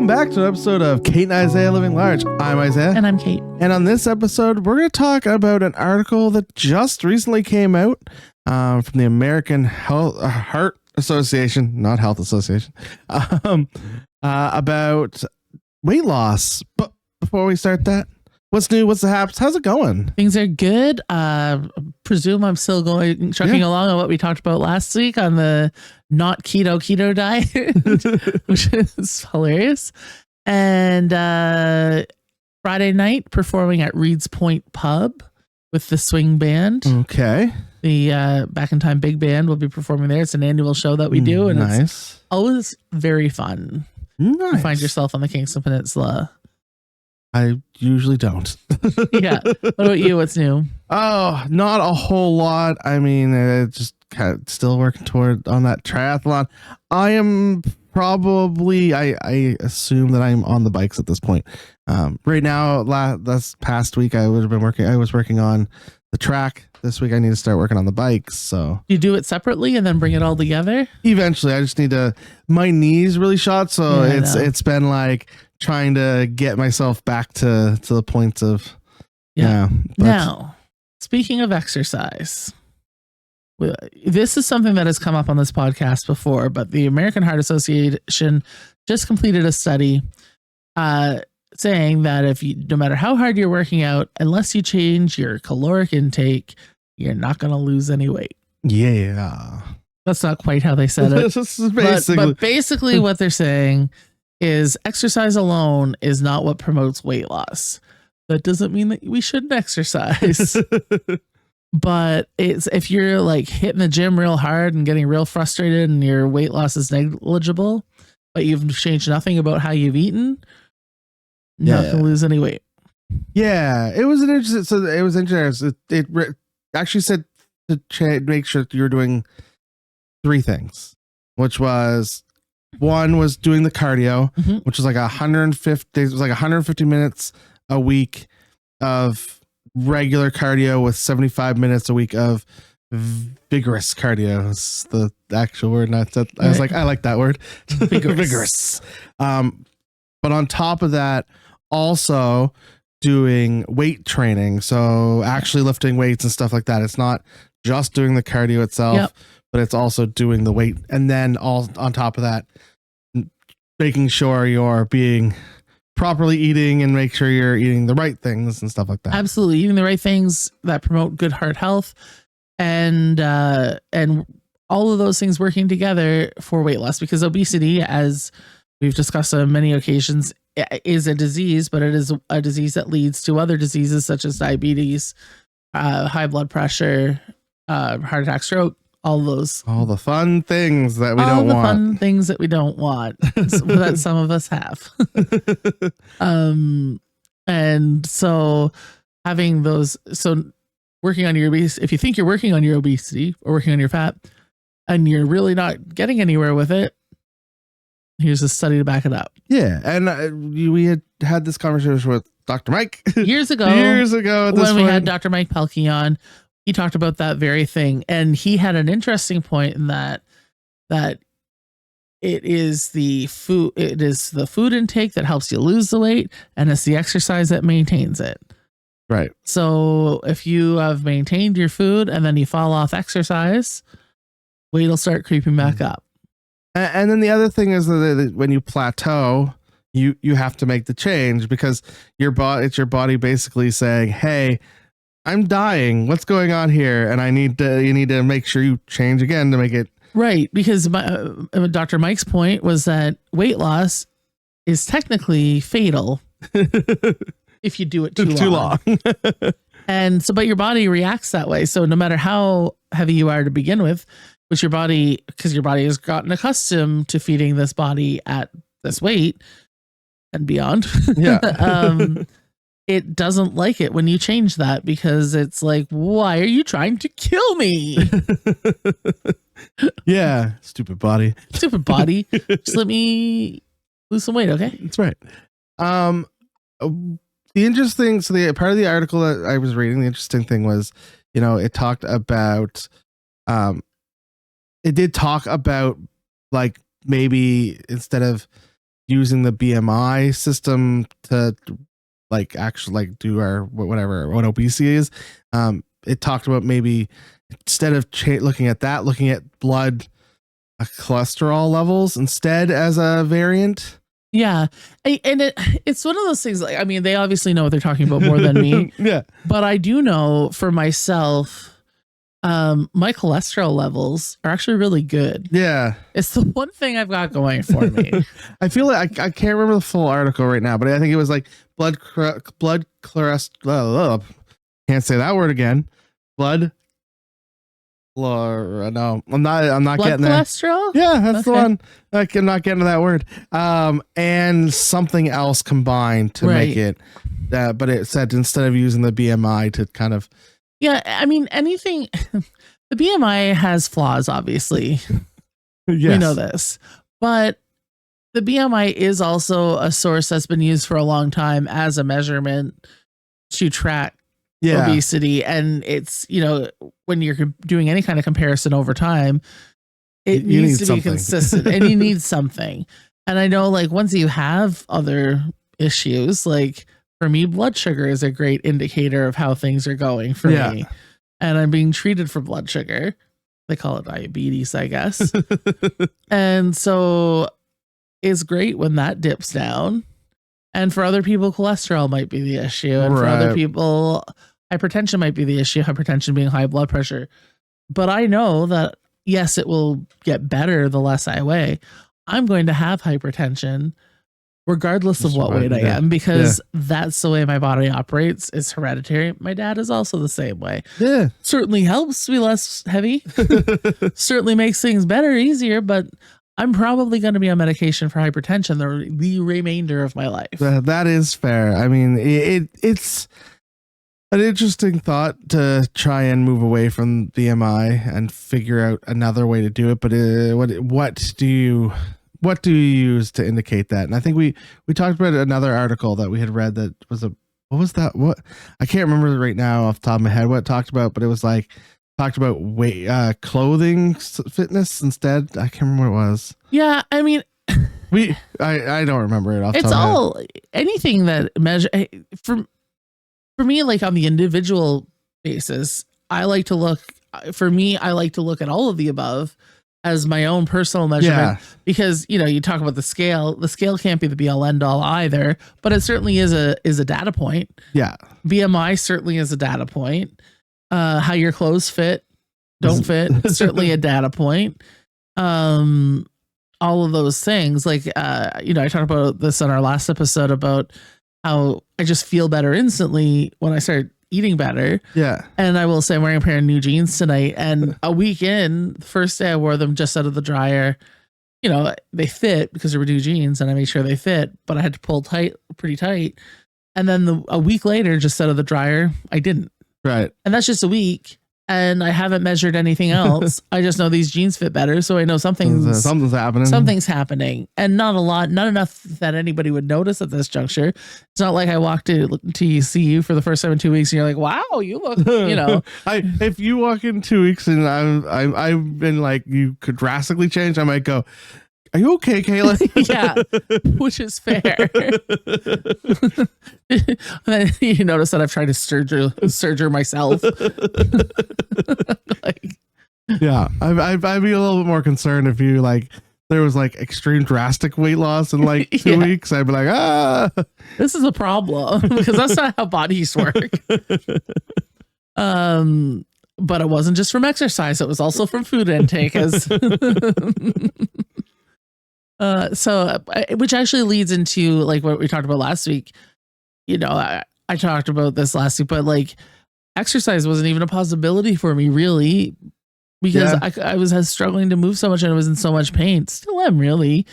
Welcome back to an episode of Kate and Isaiah Living Large. I'm Isaiah. And I'm Kate. And on this episode, we're going to talk about an article that just recently came out from the American Heart Association, not Health Association, about weight loss. But before we start that, what's new? What's the haps? How's it going? Things are good. Presume I'm still trucking along on what we talked about last week on the not keto diet, which is hilarious. And Friday night performing at Reed's Point Pub with the Swing Band. Okay. The Back in Time Big Band will be performing there. It's an annual show that we do, and it's always very fun. Nice. You find yourself on the Kingston Peninsula. I usually don't. Yeah. What about you? What's new? Oh, not a whole lot. I mean, just kind of still working toward on that triathlon. I am probably, I assume that I'm on the bikes at this point. Right now, this past week, I was working on the track. This week, I need to start working on the bikes. So you do it separately and then bring it all together? Eventually, I just need to, my knee's really shot. So it's been like trying to get myself back to the point of, Now, speaking of exercise, this is something that has come up on this podcast before, but the American Heart Association just completed a study saying that no matter how hard you're working out, unless you change your caloric intake, you're not going to lose any weight. Yeah. That's not quite how they said it. But basically what they're saying is exercise alone is not what promotes weight loss. That doesn't mean that we shouldn't exercise. But it's if you're like hitting the gym real hard and getting real frustrated and your weight loss is negligible, but you've changed nothing about how you've eaten, not going to lose any weight. Yeah, it was interesting. It actually said to make sure that you're doing three things, which was one was doing the cardio, which was like 150. It was like 150 minutes a week of regular cardio with 75 minutes a week of vigorous cardio. Is the actual word. Not that I was like, I like that word. Vigorous. But on top of that, also doing weight training. So actually lifting weights and stuff like that. It's not just doing the cardio itself, but it's also doing the weight. And then all on top of that, making sure you're being properly eating and make sure you're eating the right things and stuff like that. Absolutely. Eating the right things that promote good heart health and all of those things working together for weight loss, because obesity, as we've discussed on many occasions, is a disease, but it is a disease that leads to other diseases such as diabetes, high blood pressure, heart attack, stroke, all the fun things that we don't want. All the fun things that we don't want that some of us have. And so having those, working on your obesity, if you think you're working on your obesity or working on your fat and you're really not getting anywhere with it, here's a study to back it up. Yeah. And we had this conversation with Dr. Mike years ago when we had Dr. Mike Pelkey on. He talked about that very thing, and he had an interesting point in that it is the food intake that helps you lose the weight, and it's the exercise that maintains it. Right. So if you have maintained your food and then you fall off exercise, weight will start creeping back up. And then the other thing is that when you plateau, you have to make the change, because it's your body basically saying, hey, I'm dying. What's going on here? And you need to make sure you change again to make it right. Because Dr. Mike's point was that weight loss is technically fatal if you do it too long. And so, but your body reacts that way. So no matter how heavy you are to begin with, because your body has gotten accustomed to feeding this body at this weight and beyond. Yeah. It doesn't like it when you change that, because it's like, why are you trying to kill me? Yeah. Stupid body. Just let me lose some weight. Okay. That's right. The interesting, so the part of the article that I was reading, the interesting thing was, it talked about, it did talk about like maybe instead of using the BMI system to like actually like do our what obesity is. It talked about maybe instead of looking at that, looking at blood cholesterol levels instead as a variant. Yeah. And it's one of those things, like, I mean, they obviously know what they're talking about more than me. Yeah. But I do know for myself, my cholesterol levels are actually really good. Yeah. It's the one thing I've got going for me. I feel like I can't remember the full article right now, but I think it was like blood cholesterol. Can't say that word again. No, I'm not Blood getting there. cholesterol? Yeah, that's the one. I'm not getting to that word. And something else combined to make it that, but it said instead of using the BMI to kind of. Yeah, I mean, anything, the BMI has flaws, obviously. Yes. We know this, but the BMI is also a source that's been used for a long time as a measurement to track obesity. And it's, when you're doing any kind of comparison over time, it needs to be consistent and you need something. And I know, like, once you have other issues, like for me, blood sugar is a great indicator of how things are going for me. And I'm being treated for blood sugar. They call it diabetes, I guess. And so it's great when that dips down. And for other people, cholesterol might be the issue. And for other people, hypertension might be the issue, hypertension being high blood pressure. But I know that, yes, it will get better the less I weigh. I'm going to have hypertension regardless of what weight I am, because that's the way my body operates. It's hereditary. My dad is also the same way. Yeah. Certainly helps me less heavy. Certainly makes things better, easier, but I'm probably going to be on medication for hypertension the remainder of my life. That is fair. I mean, it's an interesting thought to try and move away from BMI and figure out another way to do it. But what do you use to indicate that? And I think we talked about another article that we had read that was what was that? What, I can't remember right now off the top of my head what it talked about, but it was like talked about weight, clothing fitness instead. I can't remember what it was. Yeah, I mean, I don't remember it off the top it's of my all head. Anything that measure for me, like on the individual basis, I like to look at all of the above as my own personal measurement, because you talk about the scale can't be the be all end all either, but it certainly is a data point. Yeah. BMI certainly is a data point. How your clothes fit, don't fit, certainly a data point. All of those things, like I talked about this on our last episode about how I just feel better instantly when I start eating better. Yeah. And I will say I'm wearing a pair of new jeans tonight, and a week in, the first day I wore them just out of the dryer, they fit because they were new jeans and I made sure they fit, but I had to pull pretty tight. And then a week later, just out of the dryer, I didn't. Right. And that's just a week. And I haven't measured anything else. I just know these jeans fit better. So I know something's happening. Something's happening. And not a lot, not enough that anybody would notice at this juncture. It's not like I walked to see you for the first time in 2 weeks and you're like, wow, you look, if you walk in 2 weeks and I've been like, you could drastically change, I might go, are you okay, Kayla? Yeah, which is fair. You notice that I've tried to surger myself. Yeah, I'd be a little bit more concerned if you there was extreme drastic weight loss in 2 weeks. I'd be like, this is a problem because that's not how bodies work. But it wasn't just from exercise; it was also from food intake. So which actually leads into what we talked about last week. I talked about this last week, but exercise wasn't even a possibility for me really, because I was struggling to move so much and I was in so much pain. Still am really,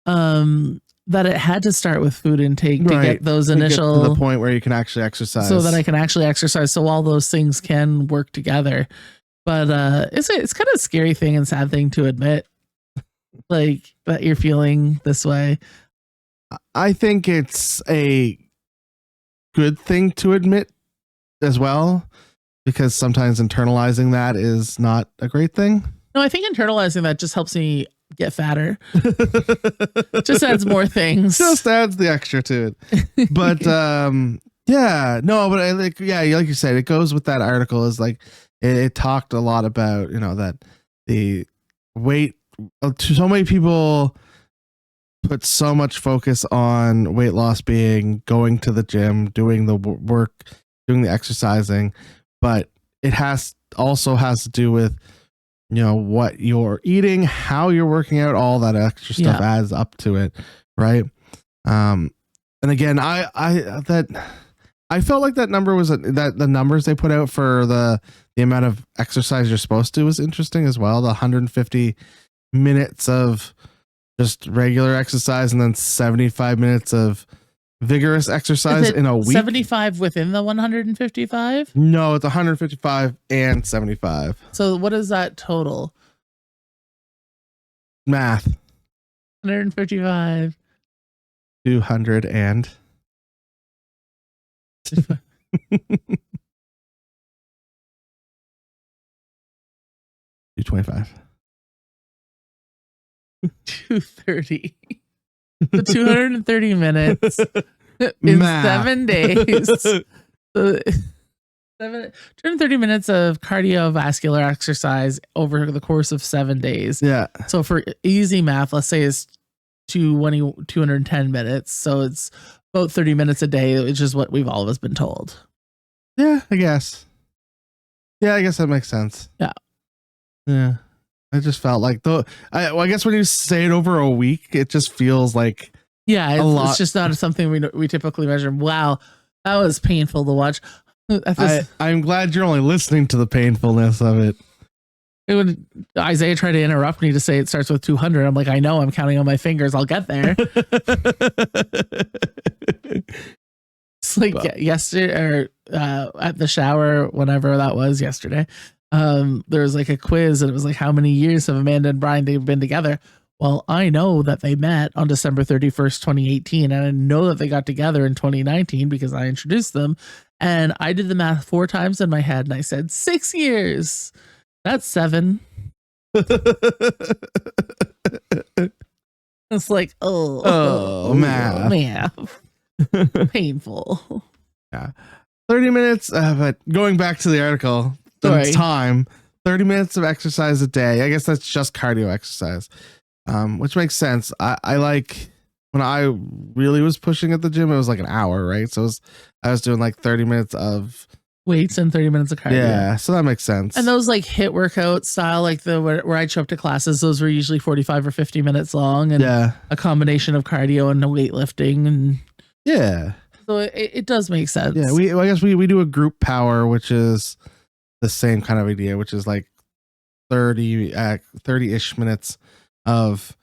that it had to start with food intake to get those initial, get to the point where you can actually exercise, so that I can actually exercise. So all those things can work together. But it's kind of a scary thing and sad thing to admit, that you're feeling this way. I think it's a good thing to admit as well, because sometimes internalizing that is not a great thing. No, I think internalizing that just helps me get fatter. Just adds more things. Just adds the extra to it. But yeah, no, but I like, yeah, like you said, it goes with that article is like it talked a lot about, you know, that the weight, so many people put so much focus on weight loss being going to the gym, doing the work, doing the exercising, but it also has to do with, you know, what you're eating, how you're working out, all that extra stuff adds up to it, right? And again, I felt like that number was that the numbers they put out for the amount of exercise you're supposed to was interesting as well. The 150 minutes of just regular exercise and then 75 minutes of vigorous exercise in a week. 75 within the 155? No, it's 155 and 75. So what is that total? Math. 155. 200 and 225. 230. So 230 minutes in 7 days. So 230 minutes of cardiovascular exercise over the course of 7 days. Yeah. So for easy math, let's say it's 210 minutes. So it's about 30 minutes a day, which is what we've all of us been told. Yeah, I guess. Yeah, I guess that makes sense. Yeah. Yeah. I just felt like I guess when you say it over a week, it just feels like it's just not something we typically measure. Wow, that was painful to watch. I'm glad you're only listening to the painfulness of it. When Isaiah tried to interrupt me to say it starts with 200, I'm like, I know, I'm counting on my fingers. I'll get there. It's like yesterday or at the shower, whenever that was yesterday. There was like a quiz and it was like, how many years have Amanda and Brian been together? Well, I know that they met on December 31st, 2018. And I know that they got together in 2019 because I introduced them. And I did the math 4 times in my head and I said 6 years. That's 7. It's like, math. Painful. Yeah. 30 minutes, but going back to the article, it's time. 30 minutes of exercise a day. I guess that's just cardio exercise, which makes sense. I like when I really was pushing at the gym, it was like an hour, right? So I was doing like 30 minutes of weights and 30 minutes of cardio. Yeah, so that makes sense. And those like HIIT workout style, like where I'd show up to classes, those were usually 45 or 50 minutes long, and a combination of cardio and weightlifting, and so it does make sense. Yeah, I guess we do a group power, which is the same kind of idea, which is like 30-ish minutes of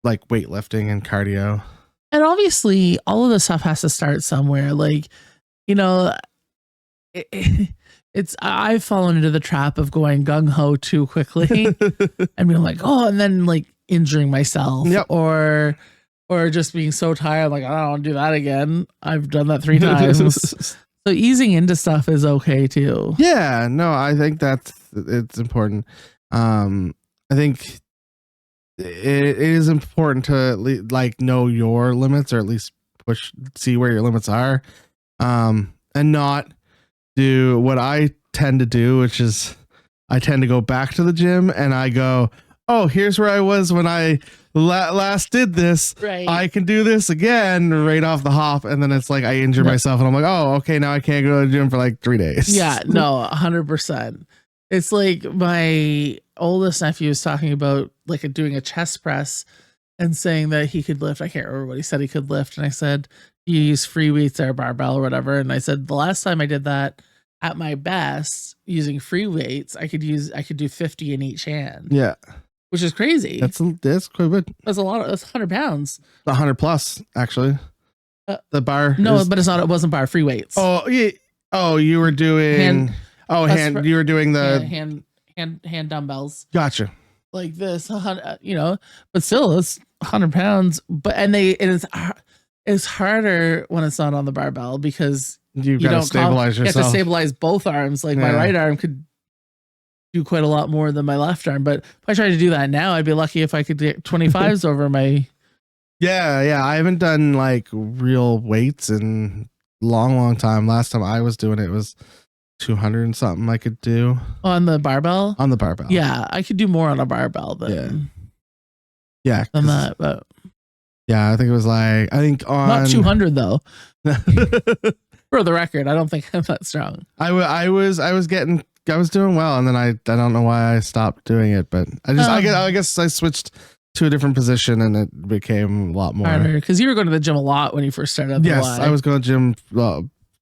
like weightlifting and cardio. And obviously all of this stuff has to start somewhere. Like, you know, I've fallen into the trap of going gung-ho too quickly and being like, oh, and then like injuring myself or just being so tired, like, I don't want to do that again. I've done that 3 times. So easing into stuff is okay too. Yeah, no, I think it's important. I think it is important to like know your limits, or at least see where your limits are, and not do what I tend to do, which is I tend to go back to the gym and I go, oh, here's where I was when I last did this. Right. I can do this again right off the hop. And then it's like I injure myself and I'm like, oh, okay, now I can't go to the gym for like 3 days. Yeah, no, 100%. It's like my oldest nephew was talking about like doing a chest press and saying that he could lift. I can't remember what he said he could lift. And I said, you use free weights or barbell or whatever. And I said, the last time I did that at my best using free weights, I could do 50 in each hand. Yeah. Which is crazy. That's quite good. That's a lot. That's 100 pounds. 100 plus, actually. The bar. But it's not. It wasn't bar, free weights. Oh, yeah. Oh, you were doing. You were doing the hand dumbbells. Gotcha. Like this, you know, but still, it's 100 pounds. But it's harder when it's not on the barbell because you don't stabilize yourself. You have to stabilize both arms. Like my right arm could do quite a lot more than my left arm. But if I tried to do that now, I'd be lucky if I could get 25s over my. Yeah. I haven't done like real weights in long time. Last time I was doing it was 200 and something I could do On the barbell? On the barbell. Yeah, I could do more on a barbell than that. But yeah, I think it was like, not 200 though. For the record, I don't think I'm that strong. I was doing well, and then I don't know why I stopped doing it, but I guess I switched to a different position and it became a lot more harder because you were going to the gym a lot when you first started. Yes, I was going to gym.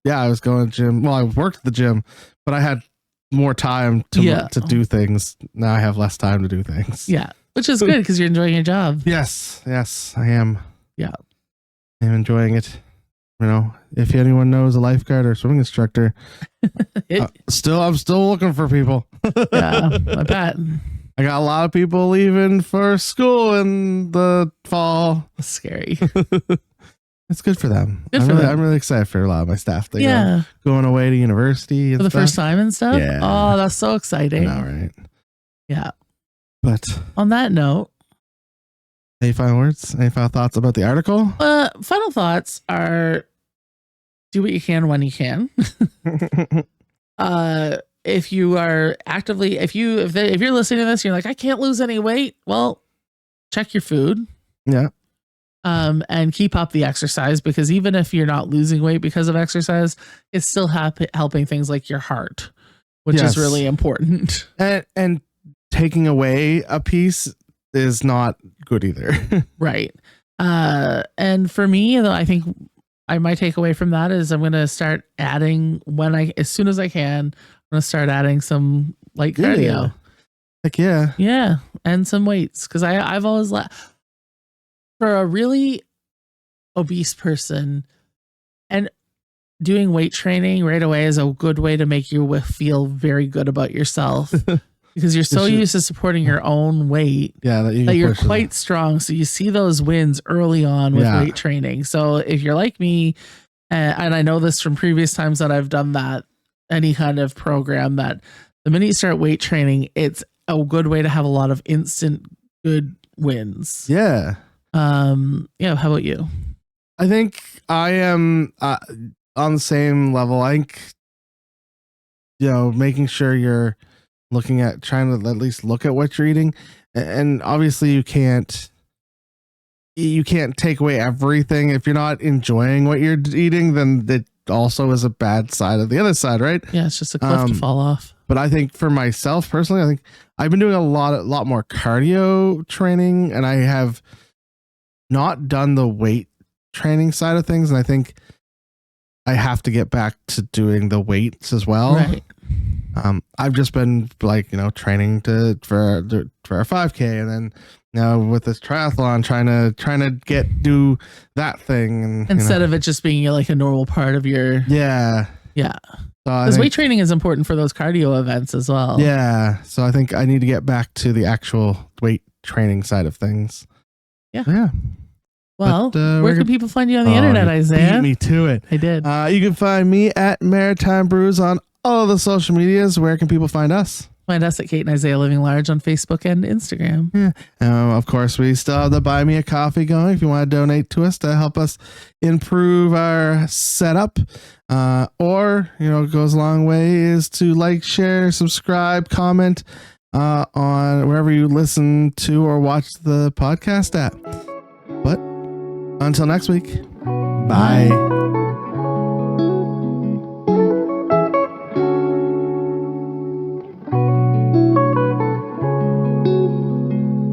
I was going to gym. Well, I worked at the gym, but I had more time to do things. Now I have less time to do things. Yeah, which is good because you're enjoying your job. Yes, I am. Yeah, I'm enjoying it. You know, if anyone knows a lifeguard or swimming instructor, I'm still looking for people. Yeah, I bet. I got a lot of people leaving for school in the fall. That's scary. It's good for them. I'm really excited for a lot of my staff. They going away to university for the first time and stuff. Yeah. Oh, that's so exciting. I know, right? Yeah. But on that note, any final words? Any final thoughts about the article? Final thoughts are: do what you can when you can. If you are actively, if you're listening to this, you're like, I can't lose any weight. Well, check your food. Yeah. And keep up the exercise, because even if you're not losing weight because of exercise, it's still helping things like your heart, which is really important. And taking away a piece is not good either. Right. And for me, though, I think my takeaway from that is I'm going to start adding as soon as I can, I'm going to start adding some light cardio. Heck yeah. Yeah. And some weights. Cause I've always for a really obese person, and doing weight training right away is a good way to make you feel very good about yourself. Because you're so used to supporting your own weight that you're quite strong. So you see those wins early on with weight training. So if you're like me, and I know this from previous times that I've done that, any kind of program, that the minute you start weight training, it's a good way to have a lot of instant good wins. Yeah. How about you? I think I am on the same level. I think, making sure you're trying to at least look at what you're eating, and obviously you can't take away everything. If you're not enjoying what you're eating, then it also is a bad side of the other side, right? Yeah, it's just a cliff to fall off. But I think for myself personally, I think I've been doing a lot more cardio training, and I have not done the weight training side of things. And I think I have to get back to doing the weights as well. Right. I've just been training for a 5K, and then now with this triathlon, trying to do that thing, and instead of it just being like a normal part of your yeah. Because weight training is important for those cardio events as well. Yeah, so I think I need to get back to the actual weight training side of things. Yeah. Well, where can people find you on the internet, Isaiah? Beat me to it. I did. You can find me at Maritime Brews on all the social medias. Where can people find us? Find us at Kate and Isaiah Living Large on Facebook and Instagram. Yeah. Of course, we still have the Buy Me a Coffee going if you want to donate to us to help us improve our setup. Or, it goes a long way is to like, share, subscribe, comment on wherever you listen to or watch the podcast at. But until next week, bye.